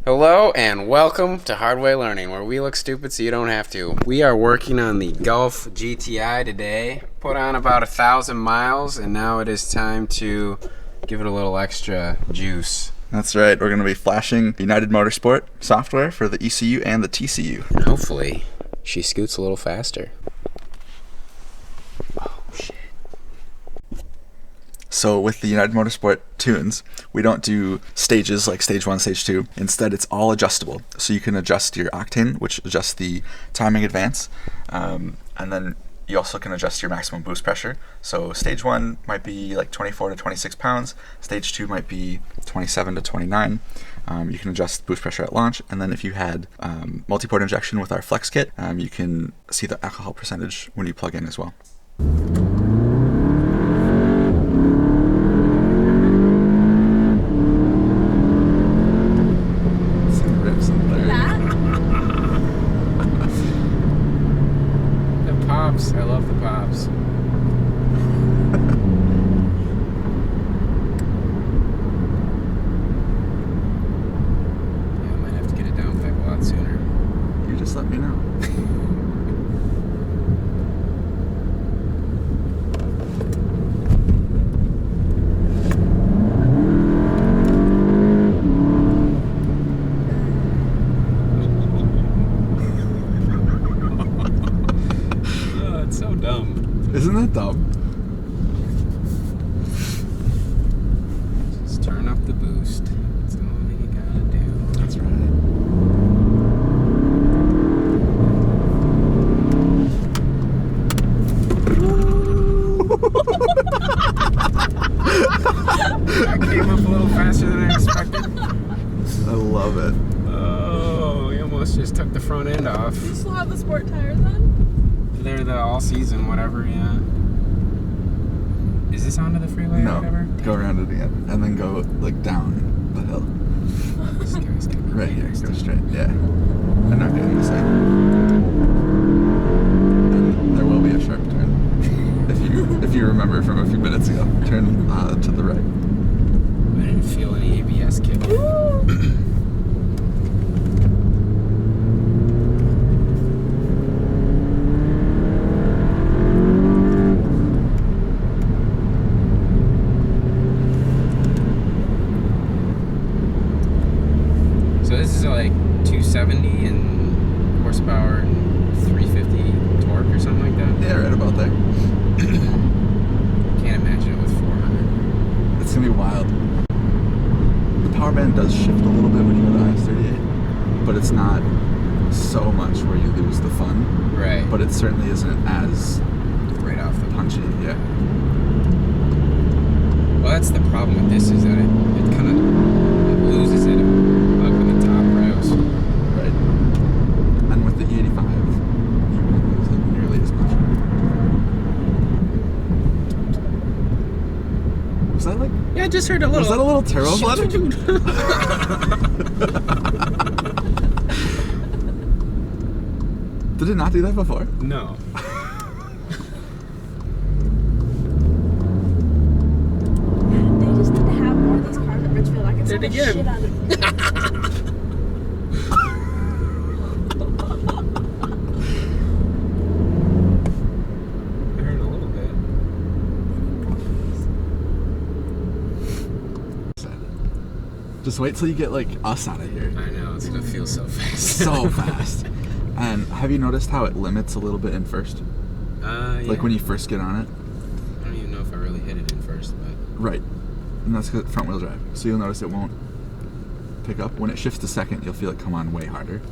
Hello and welcome to Hard Way Learning, where we look stupid so you don't have to. We are working on the Golf GTI today. Put on about 1,000 miles, and now it is time to give it a little extra juice. That's right. We're going to be flashing United Motorsport software for the ECU and the TCU. And hopefully, she scoots a little faster. Oh, shit. So with the United Motorsport tunes, we don't do stages like stage 1, stage 2. Instead, it's all adjustable. So you can adjust your octane, which adjusts the timing advance, and then you also can adjust your maximum boost pressure. So stage 1 might be like 24 to 26 pounds. Stage 2 might be 27 to 29. You can adjust boost pressure at launch. And then if you had multi-port injection with our Flex Kit, you can see the alcohol percentage when you plug in as well. I love the pops. Yeah, I might have to get a downpipe a lot sooner. You just let me know. So dumb. Isn't that dumb? Just turn up the boost. That's all you gotta do. That's right. That came up a little faster than I expected. I love it. Oh, we almost just took the front end off. You still have the sport tires on? They're the all-season whatever, yeah. Is this onto the freeway No, or whatever? go around it again, and then go like down the hill. This guy's gonna be Right here, next. go straight, yeah. And not getting the side. And there will be a sharp turn. if you remember from a few minutes ago. Turn to the right. I didn't feel any ABS kick. So this is like 270 and horsepower and 350 torque or something like that? Yeah, right about there. Can't imagine it with 400. It's gonna be wild. The power band does shift a little bit when you go to IS-38, but it's not so much where you lose the fun. Right. But it certainly isn't as Right off the punchy, yeah. Well, that's the problem with this is that it kind of loses it up in the top rails. Right. And with the E85, you won't lose it nearly as much. Was that like... Yeah, I just heard a little... Was that a little turbo flooding? Did it not do that before? No. They just need to have more of these cars at Richfield. I can sell Did it the again. shit out of them. I heard a little bit. Just wait till you get like us out of here. I know, it's gonna feel so fast. So fast. And have you noticed how it limits a little bit in first? Yeah. Like when you first get on it? I don't even know if I really hit it in first, but... Right. And that's because front wheel drive. So you'll notice it won't pick up. When it shifts to second, you'll feel it come on way harder.